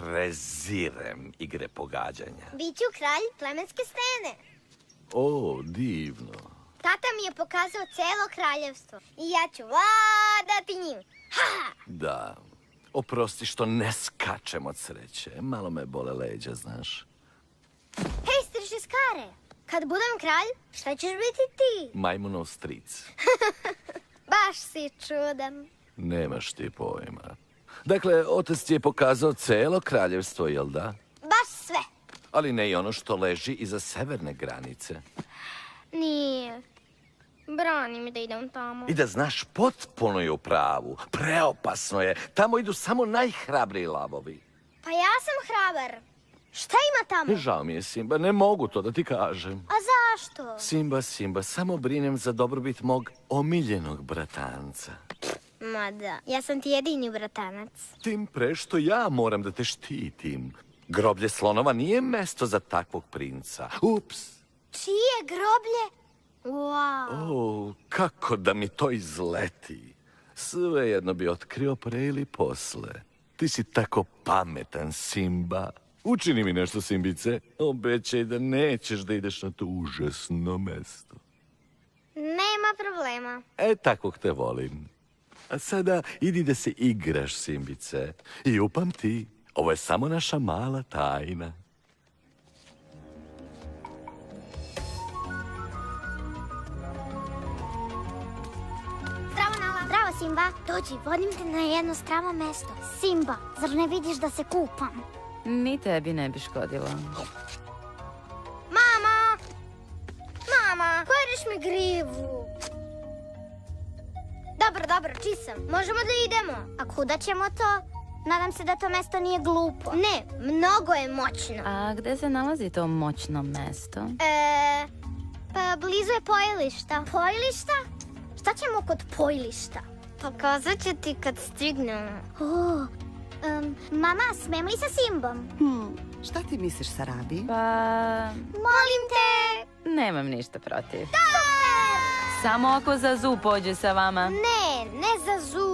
prezirem igre pogađanja. Biću kralj plemenske scene. O, divno. Tata mi je pokazao celo kraljevstvo i ja ću vladati njim. Ha! Da, oprosti što ne skačem od sreće. Malo me bole leđa, znaš. Hej, striže Skare, kad budem kralj, šta ćeš biti ti? Majmunov stric. Baš si čudan. Nemaš ti pojma. Dakle, otac ti je pokazao celo kraljevstvo, jel da? Baš sve. Ali ne i ono što leži iza severne granice. Nije. Brani mi da idem tamo. I da znaš, potpuno je u pravu. Preopasno je. Tamo idu samo najhrabriji lavovi. Pa ja sam hrabar. Šta ima tamo? Žao mi je, Simba, ne mogu to da ti kažem. A zašto? Simba, samo brinem za dobrobit mog omiljenog bratanca. Ma da, ja sam ti jedini bratanac. Tim pre što ja moram da te štitim. Groblje slonova nije mesto za takvog princa. Ups! Čije groblje? Wow. O, kako da mi to izleti. Svejedno bi otkrio pre ili posle. Ti si tako pametan, Simba. Učini mi nešto, Simbice. Obećaj da nećeš da ideš na to užasno mesto. Nema problema. Takvog te volim. A sada idi da se igraš, Simbice. I upamti, ovo je samo naša mala tajna. Zdravo, Nala. Zdravo, Simba. Dođi, vodim te na jedno stramo mesto. Simba, zar ne vidiš da se kupam? Ni tebi ne bi škodilo. Mama! Mama, kvariš mi grivu. Dobro, čisam. Možemo da idemo. A kuda ćemo to? Nadam se da to mesto nije glupo. Ne, mnogo je moćno. A gde se nalazi to moćno mesto? Pa blizu je pojilišta. Pojilišta? Šta ćemo kod pojilišta? Pokazat ću ti kad stignemo. Mama, smem li sa Simbom? Šta ti misliš, Sarabi? Pa... Molim te! Nemam ništa protiv. Super! Samo ako Zazu pođe sa vama. Ne za Zu.